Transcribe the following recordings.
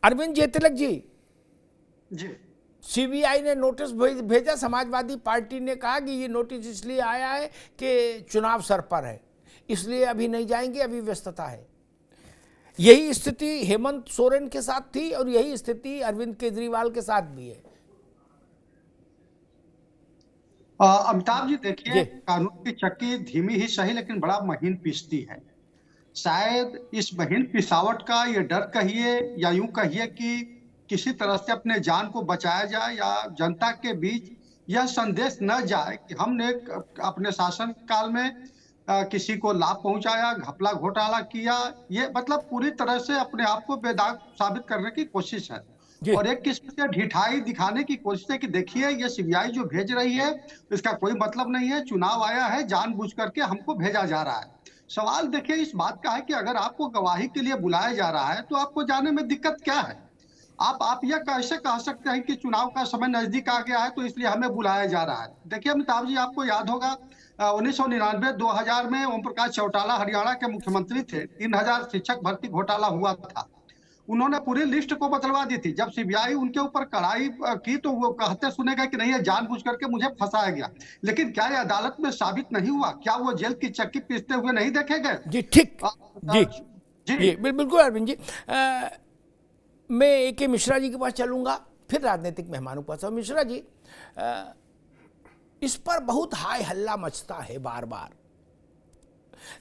अरविंद जेतिलक जी, जी CBI ने notice भेजा, Samajwadi party ने कहा कि ये नोटिस इसलिए आया है कि चुनाव सर पर है, इसलिए अभी नहीं जाएंगे, अभी व्यस्तता है। यही स्थिति हेमंत सोरेन के साथ थी और यही स्थिति अरविंद केजरीवाल के साथ भी है। अमिताभ जी देखिए, कानून की चक्की धीमी ही सही लेकिन बड़ा महीन पीसती है। शायद इस महीन पिसावट का ये डर कहिए या यूं कहिए कि किसी तरह से अपने जान को बचाया जाए या जनता के बीच यह संदेश न जाए कि हमने अपने शासन काल में किसी को लाभ पहुंचाया, घपला घोटाला किया। ये मतलब पूरी तरह से अपने आप को बेदाग साबित करने की कोशिश है और एक किस्म से ढिठाई दिखाने की कोशिश है कि देखिए ये सीबीआई जो भेज रही है इसका कोई मतलब नहीं है, चुनाव आया है, जानबूझ करके हमको भेजा जा रहा है। सवाल देखिए इस बात का है कि अगर आपको गवाही के लिए बुलाया जा रहा है तो आपको जाने में दिक्कत क्या है? आप यह कैसे कह सकते हैं कि चुनाव का समय नजदीक आ गया है तो इसलिए हमें बुलाया जा रहा है? देखिए अमिताभ जी, आपको याद होगा 1999 2000 में ओम प्रकाश चौटाला हरियाणा के मुख्यमंत्री थे, 3000 शिक्षक भर्ती घोटाला हुआ था। उन्होंने पूरी लिस्ट को बदलवा दी थी। जब सीबीआई उनके ऊपर कड़ाई की तो वो कहते सुने गए कि नहीं ये जानबूझ करके मुझे फंसाया गया। लेकिन क्या ये अदालत में साबित नहीं हुआ? क्या वो जेल की चक्की पीसते हुए नहीं देखे गए? जी ठीक, जी जी बिल्कुल अरविंद जी। मैं AK मिश्रा जी के पास चलूंगा, फिर राजनीतिक मेहमानों के पास। मिश्रा जी, इस पर बहुत हाय हल्ला मचता है बार बार।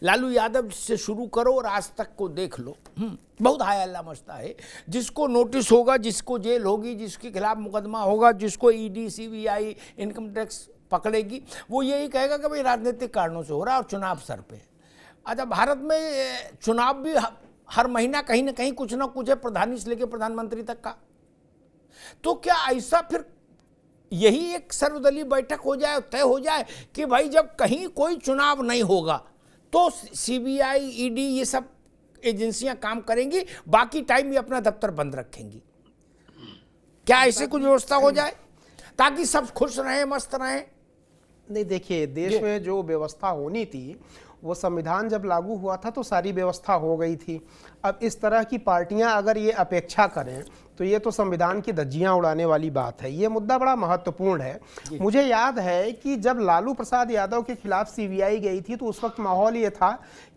लालू यादव से शुरू करो और आज तक को देख लो, बहुत हाय हल्ला मचता है। जिसको नोटिस होगा, जिसको जेल होगी, जिसके खिलाफ मुकदमा होगा, जिसको ED CBI इनकम टैक्स पकड़ेगी, वो यही कहेगा कि भाई राजनीतिक कारणों से हो रहा है और चुनाव सर पे। अच्छा, भारत में चुनाव भी हर महीना कहीं ना कहीं कुछ ना कुछ है, प्रधानी से लेकर प्रधानमंत्री तक का। तो क्या ऐसा फिर यही एक सर्वदलीय बैठक हो जाए, तय हो जाए कि भाई जब कहीं कोई चुनाव नहीं होगा तो CBI ED ये सब एजेंसियां काम करेंगी, बाकी टाइम ये अपना दफ्तर बंद रखेंगी? क्या ऐसे कुछ व्यवस्था हो जाए ताकि सब खुश रहें, मस्त रहें? नहीं, देखिए देश में जो व्यवस्था होनी थी वो संविधान जब लागू हुआ था तो सारी व्यवस्था हो गई थी। अब इस तरह की पार्टियां अगर ये अपेक्षा करें तो ये तो संविधान की धज्जियां उड़ाने वाली बात है। ये मुद्दा बड़ा महत्वपूर्ण है। मुझे याद है कि जब लालू प्रसाद यादव के खिलाफ CBI गई थी तो उस वक्त माहौल ये था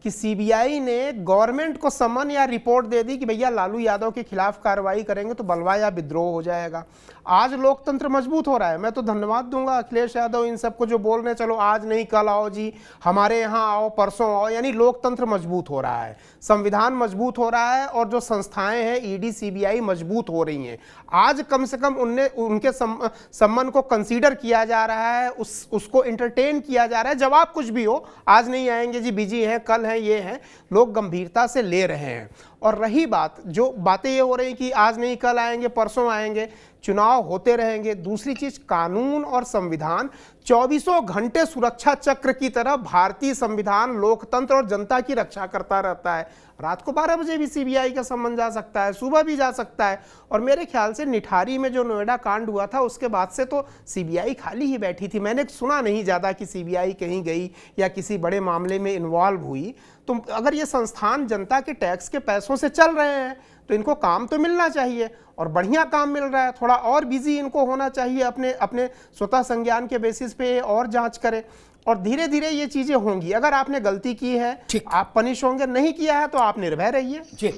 कि CBI ने गवर्नमेंट को समन या रिपोर्ट दे दी कि भैया लालू यादव के खिलाफ कार्रवाई करेंगे तो बलवा या विद्रोह हो जाएगा। आज लोकतंत्र मजबूत हो रहा है। मैं तो धन्यवाद दूंगा अखिलेश यादव इन सबको जो बोल रहे हैं, चलो आज नहीं कल आओ जी, हमारे यहाँ आओ, परसों आओ। यानी लोकतंत्र मजबूत हो रहा है, संविधान मजबूत हो रहा है और जो संस्थाएं हैं ED CBI मजबूत हो रही हैं। आज कम से कम उनके सम्मान को कंसीडर किया जा रहा है, उसको एंटरटेन किया जा रहा है। जवाब कुछ भी हो, आज नहीं आएंगे जी, बिजी हैं, कल हैं, ये हैं, लोग गंभीरता से ले रहे हैं। और रही बात, जो बातें ये हो रही कि आज नहीं कल आएंगे, परसों आएंगे, चुनाव होते रहेंगे। दूसरी चीज, कानून और संविधान 24 घंटे सुरक्षा चक्र की तरह भारतीय संविधान लोकतंत्र और जनता की रक्षा करता रहता है। रात को 12 बजे भी CBI का सम्मन जा सकता है, सुबह भी जा सकता है। और मेरे ख्याल से निठारी में जो नोएडा कांड हुआ था उसके बाद से तो CBI खाली ही बैठी थी। मैंने सुना नहीं ज़्यादा कि CBI कहीं गई या किसी बड़े मामले में इन्वॉल्व हुई। तो अगर ये संस्थान जनता के टैक्स के पैसों से चल रहे हैं तो इनको काम तो मिलना चाहिए और बढ़िया काम मिल रहा है। थोड़ा और बिजी इनको होना चाहिए, अपने अपने स्वतः संज्ञान के बेसिस पे और जांच करें और धीरे धीरे ये चीजें होंगी। अगर आपने गलती की है आप पनिश होंगे, नहीं किया है तो आप निर्भय रहिए। जी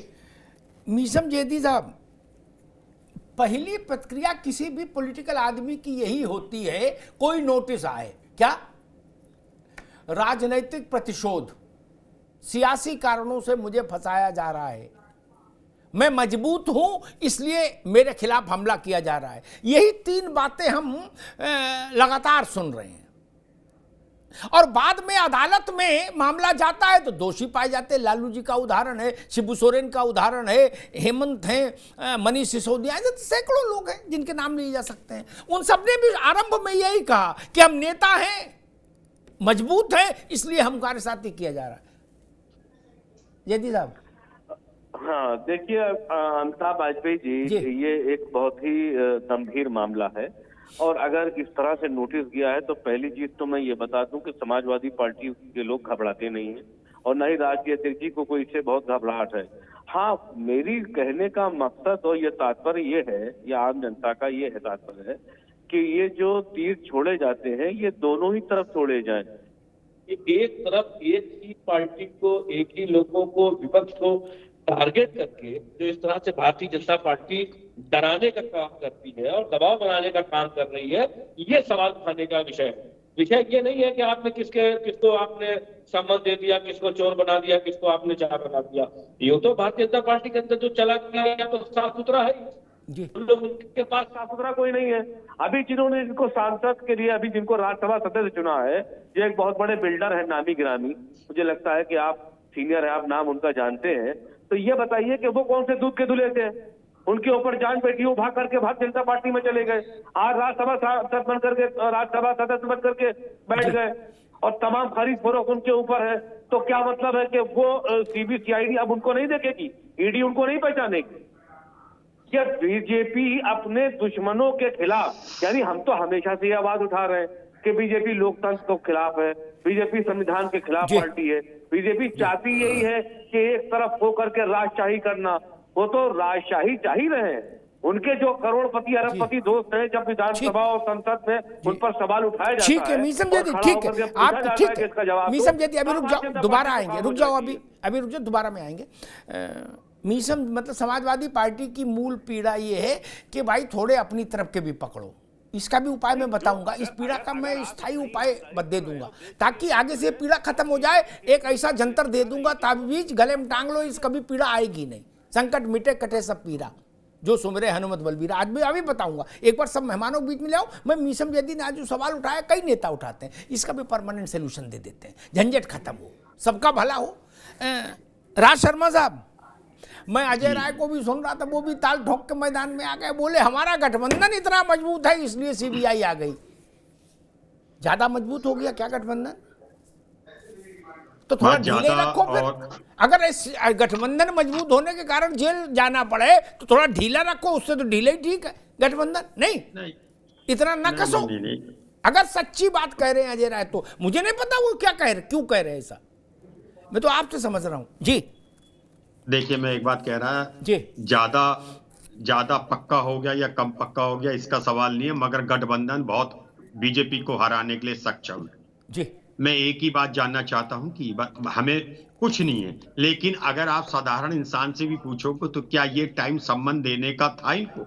मीसम जेदी साहब, पहली प्रतिक्रिया किसी भी पॉलिटिकल आदमी की यही होती है, कोई नोटिस आए, क्या राजनीतिक प्रतिशोध, सियासी कारणों से मुझे फंसाया जा रहा है, मैं मजबूत हूं इसलिए मेरे खिलाफ हमला किया जा रहा है। यही 3 बातें हम लगातार सुन रहे हैं और बाद में अदालत में मामला जाता है तो दोषी पाए जाते हैं। लालू जी का उदाहरण है, शिबू सोरेन का उदाहरण है, हेमंत हैं, मनीष सिसोदिया, ऐसे सैकड़ों लोग हैं जिनके नाम लिए जा सकते हैं। उन सबने भी आरंभ में यही कहा कि हम नेता हैं, मजबूत हैं, इसलिए हम कार्यसाथी किया जा रहा है। जयदी साहब। हाँ देखिए अमिताभ वाजपेयी जी, ये एक बहुत ही गंभीर मामला है और अगर इस तरह से नोटिस गया है तो पहली चीज तो मैं ये बता दूं कि समाजवादी पार्टी के लोग घबराते नहीं हैं और न ही राष्ट्रीय अध्यक्ष जी को कोई इससे बहुत घबराहट है। हाँ, मेरी कहने का मकसद और ये तात्पर्य ये है, या आम जनता का ये है तात्पर्य है कि ये जो तीर छोड़े जाते हैं ये दोनों ही तरफ छोड़े जाएं। कि एक तरफ एक ही पार्टी को, एक ही लोगों को, विपक्ष को टारगेट करके जो इस तरह से भारतीय जनता पार्टी डराने का काम करती है और दबाव बनाने का काम कर रही है, ये सवाल उठाने का विषय है। विषय ये नहीं है कि आपने किसको आपने सम्मान दे दिया, किसको चोर बना दिया, किसको आपने चार बना दिया। ये तो भारतीय जनता पार्टी के अंदर जो चला गया तो साफ सुथरा है जी। लोग, उनके पास साफ सुथरा कोई नहीं है। अभी जिन्होंने इनको सांसद के लिए, अभी जिनको राज्यसभा सदस्य चुना है, ये एक बहुत बड़े बिल्डर है, नामी गिरामी। मुझे लगता है कि आप सीनियर है, आप नाम उनका जानते हैं। तो ये बताइए कि वो कौन से दूध के दूल्हे थे? उनके ऊपर जान बैठी, वो भाग करके भारतीय जनता पार्टी में चले गए। आज राज्यसभा सांसद बन करके, राज्यसभा सदस्य बन करके बैठ गए और तमाम खरीद फरोख्त उनके ऊपर है। तो क्या मतलब है कि वो सीबीसीआईडी अब उनको नहीं देखेगी, ईडी उनको नहीं पहचानेगी? क्या बीजेपी अपने दुश्मनों के खिलाफ, यानी हम तो हमेशा से ये आवाज उठा रहे हैं कि बीजेपी लोकतंत्र के खिलाफ है, बीजेपी संविधान के खिलाफ पार्टी है, बीजेपी चाहती यही है कि एक तरफ होकर के राजशाही करना। वो तो राजशाही चाह ही रहे हैं। उनके जो करोड़पति अरबपति दोस्त हैं, जब विधानसभा और संसद में उन पर सवाल उठाया जाता है, ठीक है मीसम जैदी, ठीक है आप, ठीक है मीसम जैदी, अभी रुक जाओ, दोबारा आएंगे, रुक जाओ, अभी रुक जाओ, दोबारा में आएंगे। मीसम मतलब समाजवादी पार्टी की मूल पीड़ा ये है कि भाई थोड़े अपनी तरफ के भी पकड़ो। इसका भी उपाय मैं बताऊंगा, इस पीड़ा का मैं स्थायी उपाय दे दूंगा ताकि आगे से पीड़ा खत्म हो जाए। एक ऐसा जंतर दे दूंगा, ताबीज गले में टांग लो, इस कभी पीड़ा आएगी नहीं। संकट मिटे कटे सब पीड़ा, जो सुमरे हनुमत बलबीरा। आज भी अभी बताऊंगा, एक बार सब मेहमानों के बीच में ले आओ। मैं मीसम जैदी ने आज जो सवाल उठाया, कई नेता उठाते हैं, इसका भी परमानेंट सोल्यूशन दे देते हैं, झंझट खत्म हो, सबका भला हो। राज शर्मा साहब, मैं अजय राय को भी सुन रहा था, वो भी ताल ठोक के मैदान में आ गए, बोले हमारा गठबंधन इतना मजबूत है इसलिए सीबीआई आ गई। ज्यादा मजबूत हो गया क्या गठबंधन? तो थोड़ा ढीले रखो फिर। अगर इस गठबंधन मजबूत होने के कारण जेल जाना पड़े तो थोड़ा ढीला रखो, उससे तो ढीला ही ठीक है गठबंधन। नहीं इतना न कसो। अगर सच्ची बात कह रहे हैं अजय राय, तो मुझे नहीं पता वो क्या कह रहे, क्यों कह रहे हैं ऐसा, मैं तो आपसे समझ रहा हूं जी। देखिए, मैं एक बात कह रहा जी, ज्यादा पक्का हो गया या कम पक्का हो गया इसका सवाल नहीं है, मगर गठबंधन बहुत बीजेपी को हराने के लिए सक्षम है जी। मैं एक ही बात जानना चाहता हूं कि हमें कुछ नहीं है, लेकिन अगर आप साधारण इंसान से भी पूछोगे तो क्या ये टाइम सम्मान देने का था इनको?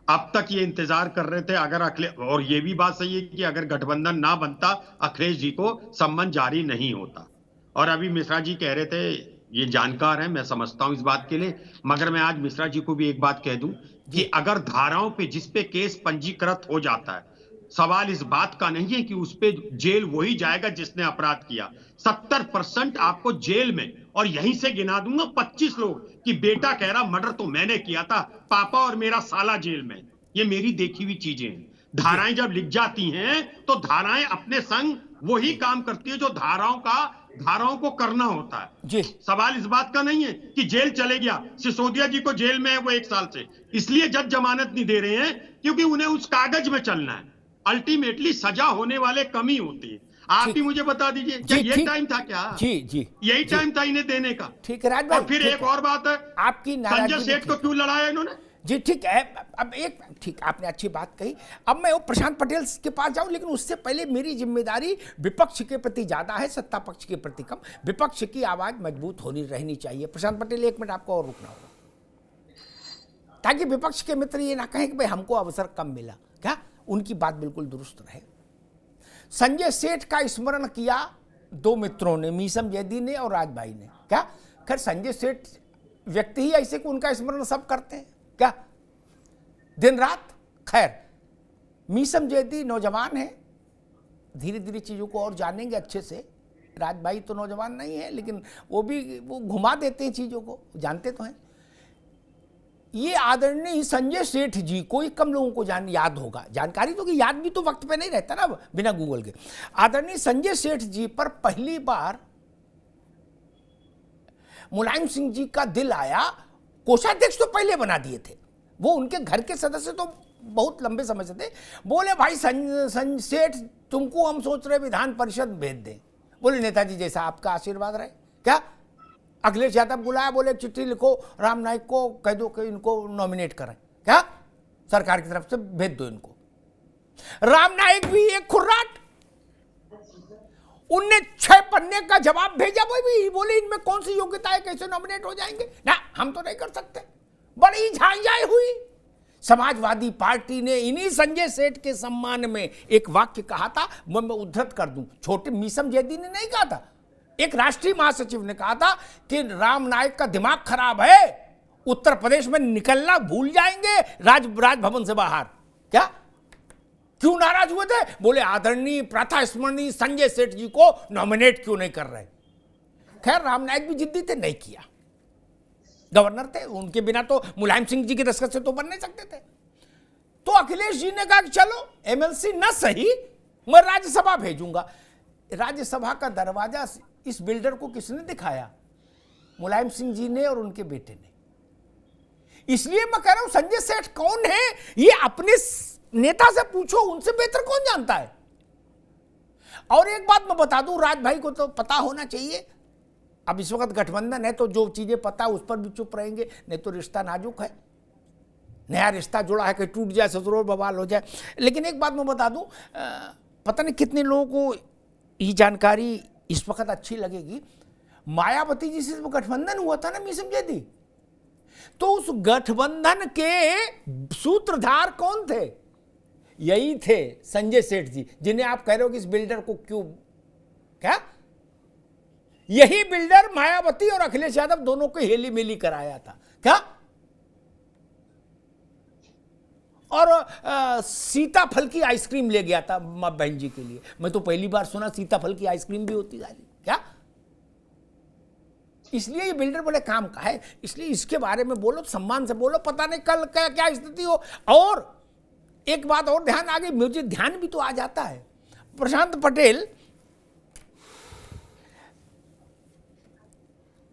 अब तक ये इंतजार कर रहे थे। अगर और ये भी बात सही है कि अगर गठबंधन ना बनता, अखिलेश जी को सम्मान जारी नहीं होता। और अभी मिश्रा जी कह रहे थे, ये जानकार है, मैं समझता हूं इस बात के लिए, मगर मैं आज मिश्रा जी को भी एक बात कह दूं कि अगर धाराओं पे जिस पे केस पंजीकृत हो जाता है, सवाल इस बात का नहीं है कि उस पे जेल वही जाएगा जिसने अपराध किया। 70% आपको जेल में, और यहीं से गिना दूंगा 25 लोग कि बेटा कह रहा मर्डर तो मैंने किया था, पापा और मेरा साला जेल में। ये मेरी देखी हुई चीजें हैं। धाराएं जब लिख जाती हैं तो धाराएं अपने संग वही काम करती है जो धाराओं को करना होता है जी। सवाल इस बात का नहीं है कि जेल चले गया। सिसोदिया जी को जेल में है वो 1 साल से, इसलिए जज जमानत नहीं दे रहे हैं क्योंकि उन्हें उस कागज में चलना है। अल्टीमेटली सजा होने वाले कमी होती है। आप ही मुझे बता दीजिए, क्या ये टाइम था क्या? जी यही टाइम था इन्हें देने का। ठीक है राज भाई। और फिर एक और बात है, आपकी संजय सेठ को क्यों लड़ाया इन्होंने? जी ठीक है, अब एक ठीक आपने अच्छी बात कही। अब मैं वो प्रशांत पटेल के पास जाऊं, लेकिन उससे पहले मेरी जिम्मेदारी विपक्ष के प्रति ज्यादा है, सत्ता पक्ष के प्रति कम। विपक्ष की आवाज मजबूत होनी रहनी चाहिए। प्रशांत पटेल, 1 मिनट आपको और रुकना होगा, ताकि विपक्ष के मित्र ये ना कहें कि भाई हमको अवसर कम मिला। क्या उनकी बात बिल्कुल दुरुस्त रहे। संजय सेठ का स्मरण किया 2 मित्रों ने, मीसम जैदी ने और राज भाई ने। क्या खैर संजय सेठ व्यक्ति ही ऐसे कि उनका स्मरण सब करते हैं क्या दिन रात? खैर मीसम जैदी नौजवान है, धीरे धीरे चीजों को और जानेंगे अच्छे से। राज भाई तो नौजवान नहीं है, लेकिन वो घुमा देते हैं चीजों को, जानते तो हैं। ये आदरणीय संजय सेठ जी को ही कम लोगों को याद होगा। जानकारी तो कि याद भी तो वक्त पे नहीं रहता ना बिना गूगल के। आदरणीय संजय सेठ जी पर पहली बार मुलायम सिंह जी का दिल आया। कोषाध्यक्ष तो पहले बना दिए थे, वो उनके घर के सदस्य तो बहुत लंबे समय से थे। बोले भाई सेठ तुमको हम सोच रहे विधान परिषद भेज दें। बोले नेताजी जैसा आपका आशीर्वाद रहे। क्या अखिलेश यादव बुलाया, बोले चिट्ठी लिखो राम नाईक को, कह दो कि इनको नॉमिनेट करें, क्या सरकार की तरफ से भेज दो इनको। राम नाईक भी एक खुर्राट, उनने 6 पन्ने का जवाब भेजा, वो भी बोले इनमें कौन सी योग्यता है, कैसे नॉमिनेट हो जाएंगे, ना हम तो नहीं कर सकते। बड़ी झांझाई हुई। समाजवादी पार्टी ने इन्हीं संजय सेठ के सम्मान में एक वाक्य कहा था, मैं उद्धृत कर दूं, छोटे मीसम जैदी ने नहीं कहा था, एक राष्ट्रीय महासचिव ने कहा था कि राम नाईक का दिमाग खराब है, उत्तर प्रदेश में निकलना भूल जाएंगे राजभवन से बाहर। क्या क्यों नाराज हुए थे? बोले आदरणीय प्रथा स्मरणीय संजय सेठ जी को नॉमिनेट क्यों नहीं कर रहे। खैर राम नाईक भी जिद्दी थे, नहीं किया, गवर्नर थे, उनके बिना तो मुलायम सिंह जी के दस्तखत से तो बन नहीं सकते थे। तो अखिलेश जी ने कहा कि चलो एमएलसी न सही, मैं राज्यसभा भेजूंगा। राज्यसभा का दरवाजा इस बिल्डर को किसने दिखाया? मुलायम सिंह जी ने और उनके बेटे ने। इसलिए मैं कह रहा हूं संजय सेठ कौन है ये अपने नेता से पूछो, उनसे बेहतर कौन जानता है। और एक बात मैं बता दूं, राज भाई को तो पता होना चाहिए, अब इस वक्त गठबंधन है तो जो चीजें पता है उस पर भी चुप रहेंगे, नहीं तो रिश्ता नाजुक है, नया रिश्ता जुड़ा है कि टूट जाए, ससुर बवाल हो जाए। लेकिन एक बात मैं बता दूं, पता नहीं कितने लोगों को ये जानकारी इस वक्त अच्छी लगेगी, मायावती जी से गठबंधन हुआ था ना मीसम जैदी, तो उस गठबंधन के सूत्रधार कौन थे? यही थे संजय सेठ जी, जिन्हें आप कह रहे हो कि इस बिल्डर को क्यों, क्या यही बिल्डर मायावती और अखिलेश यादव दोनों को हेली मेली कराया था, क्या? और सीताफल की आइसक्रीम ले गया था मां बहन जी के लिए। मैं तो पहली बार सुना सीताफल की आइसक्रीम भी होती है, क्या? इसलिए ये बिल्डर बड़े काम का है, इसलिए इसके बारे में बोलो, सम्मान से बोलो, पता नहीं कल क्या स्थिति हो। और एक बात और ध्यान आ गई, मुझे ध्यान भी तो आ जाता है, प्रशांत पटेल,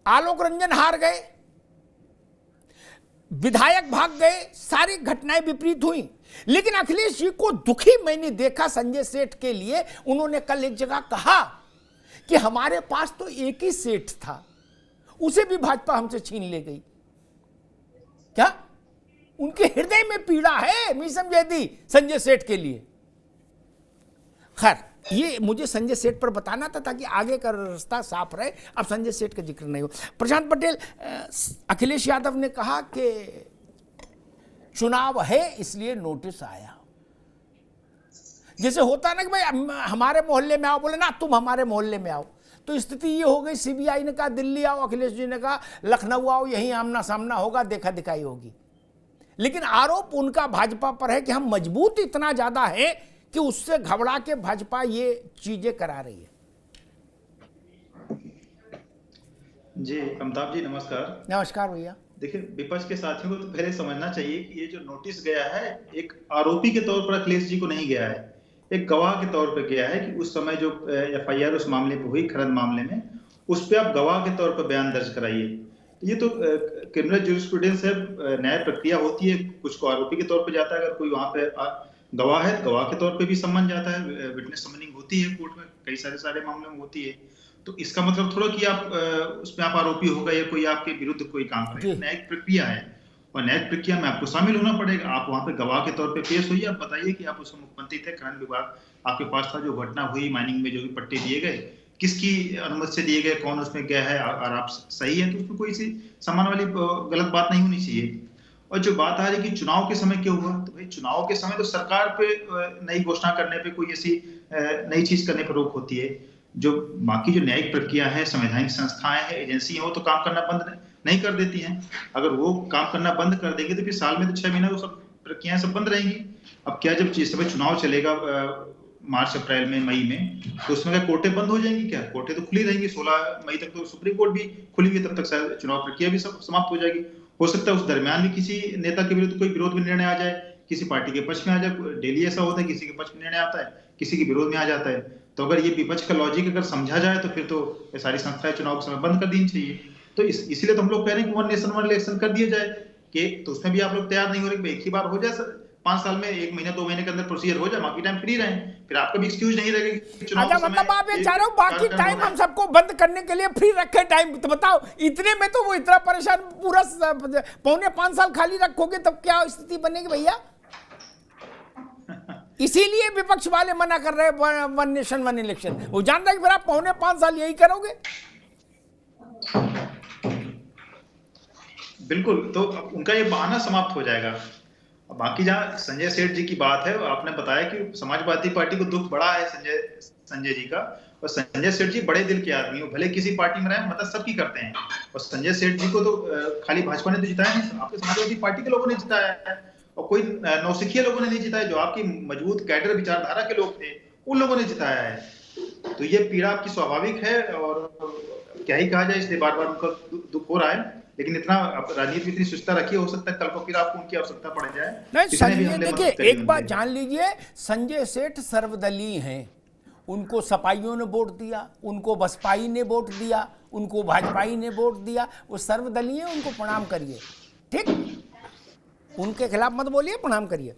आलोक रंजन हार गए, विधायक भाग गए, सारी घटनाएं विपरीत हुई, लेकिन अखिलेश जी को दुखी मैंने देखा संजय सेठ के लिए। उन्होंने कल एक जगह कहा कि हमारे पास तो एक ही सेठ था, उसे भी भाजपा हमसे छीन ले गई। क्या उनके हृदय में पीड़ा है मीसम जैदी संजय सेठ के लिए। खैर ये मुझे संजय सेठ पर बताना था ताकि आगे का रास्ता साफ रहे। अब संजय सेठ का जिक्र नहीं हो। प्रशांत पटेल, अखिलेश यादव ने कहा कि चुनाव है इसलिए नोटिस आया। जैसे होता ना कि भाई हमारे मोहल्ले में आओ, बोले ना तुम हमारे मोहल्ले में आओ, तो स्थिति ये हो गई, सीबीआई ने कहा दिल्ली आओ, अखिलेश जी ने कहा लखनऊ आओ, यहीं आमना सामना होगा, देखा दिखाई होगी। लेकिन आरोप उनका भाजपा पर है कि हम मजबूत इतना ज्यादा है कि उससे घबरा के भाजपा ये चीजें करा रही है। जी अमिताभ जी नमस्कार। नमस्कार भैया। देखिए विपक्ष के साथियों को तो पहले समझना चाहिए कि ये जो नोटिस गया है एक आरोपी के तौर पर अखिलेश जी को नहीं गया है, एक गवाह के तौर पर गया है कि उस समय जो एफआईआर उस मामले पर हुई, खरन मामले में, उस पर आप गवाह के तौर पर बयान दर्ज कराइए। ये तो क्रिमिनल ज्यूरिस्प्रूडेंस है, न्याय प्रक्रिया होती है, कुछ को आरोपी के तौर पर जाता है, अगर कोई वहां पे गवाह है गवाह के तौर पे भी सम्मन जाता है, विटनेस समनिंग होती है कोर्ट में, कई सारे मामलों में होती है। तो इसका मतलब थोड़ा कि आप उसमें आप आरोपी हो गए या कोई आपके विरुद्ध कोई काम करे, न्यायिक प्रक्रिया है और न्यायिक प्रक्रिया में आपको शामिल होना पड़ेगा। आप वहां पे गवाह के तौर पे पेश होइए, आप बताइए कि आप उसमें मुख्यमंत्री थे, खनन विभाग आपके पास था, जो घटना हुई माइनिंग में जो भी पट्टे दिए गए किसकी अनुमति से दिए गए, कौन उसमें गया है, और आप सही है तो उसमें कोई सी सम्मान वाली गलत बात नहीं होनी चाहिए। और जो बात आ रही कि चुनाव के समय क्या हुआ, तो भाई चुनाव के समय तो सरकार पे नई घोषणा करने पे, कोई ऐसी नई चीज करने पर रोक होती है। जो बाकी जो न्यायिक प्रक्रिया है, संवैधानिक संस्थाएं हैं, एजेंसी है, वो तो काम करना बंद नहीं कर देती हैं। अगर वो काम करना बंद कर देंगे तो फिर साल में तो 6 महीना वो सब प्रक्रियाएं सब बंद रहेंगी। अब क्या जब इस समय चुनाव चलेगा मार्च अप्रैल में, मई में, तो उसमें क्या कोर्टें बंद हो जाएंगी? क्या कोर्टें तो खुली रहेंगी। 16 मई तक तो सुप्रीम कोर्ट भी खुली हुई, तब तक शायद चुनाव प्रक्रिया भी समाप्त हो जाएगी। हो सकता है उस दरमियान भी किसी नेता के विरुद्ध कोई विरोध में निर्णय आ जाए, किसी पार्टी के पक्ष में आ जाए। डेली ऐसा होता है, किसी के पक्ष में निर्णय आता है, किसी के विरोध में आ जाता है। तो अगर ये विपक्ष का लॉजिक अगर समझा जाए तो फिर तो ये सारी संस्थाएं चुनाव के समय बंद कर देनी चाहिए। तो इसीलिए तो हम लोग कह रहे हैं कि 1 नेशन 1 इलेक्शन कर दिया जाए, कि तो उसमें भी आप लोग तैयार नहीं हो रहे कि एक ही बार हो जाए, 5 साल में 1 महीने 2 महीने के अंदर प्रोसीजर हो जाए, बाकी टाइम फ्री रहें, फिर आपका भी एक्सक्यूज नहीं रहेगा कि चुनाव अच्छा, के समय मतलब आप ये चाह रहे हो बाकी कार्यक्रम टाइम होना है। हम सबको बंद करने के लिए फ्री रखे टाइम? तो बताओ, इतने में तो वो इतना परेशान, पूरा 4.25 साल खाली रखोगे तब क्या स्थिति बनेगी भैया? इसीलिए विपक्ष वाले मना कर रहे हैं वन नेशन वन इलेक्शन। वो जान रहे कि फिर आप 4.25 साल यही करोगे। बिल्कुल, तो उनका ये बहाना समाप्त हो जाएगा। बाकी जहाँ संजय सेठ जी की बात है, आपने बताया कि समाजवादी पार्टी को दुख बड़ा है संजय जी का, और संजय सेठ जी बड़े दिल के आदमी हो, भले किसी पार्टी में रहे, मदद सबकी करते हैं। और संजय सेठ जी को तो खाली भाजपा ने तो जिताया नहीं, आपके समाजवादी पार्टी के लोगों ने जिताया है, और कोई नौसिखिया लोगों ने नहीं जिताया, जो आपकी मजबूत कैडर विचारधारा के लोग थे उन लोगों ने जिताया है। तो ये पीड़ा आपकी स्वाभाविक है, और क्या ही कहा जाए, इसलिए बार बार उनका दुख हो रहा है। लेकिन इतना राजनीति में इतनी सुस्ता रखी, हो सकता है कल को फिर आपको उनकी आवश्यकता पड़ जाए। नहीं, किसी ने भी संजय, हमले देखिए मदद करी एक बात उनके। जान लीजिए, संजय सेठ सर्वदलीय हैं। उनको सपाइयों ने वोट दिया, उनको बसपाई ने वोट दिया, उनको भाजपाई ने वोट दिया, वो सर्वदलीय, उनको प्रणाम करिए, ठीक? उनके खिलाफ मत बोलिए, प्रणाम करिए।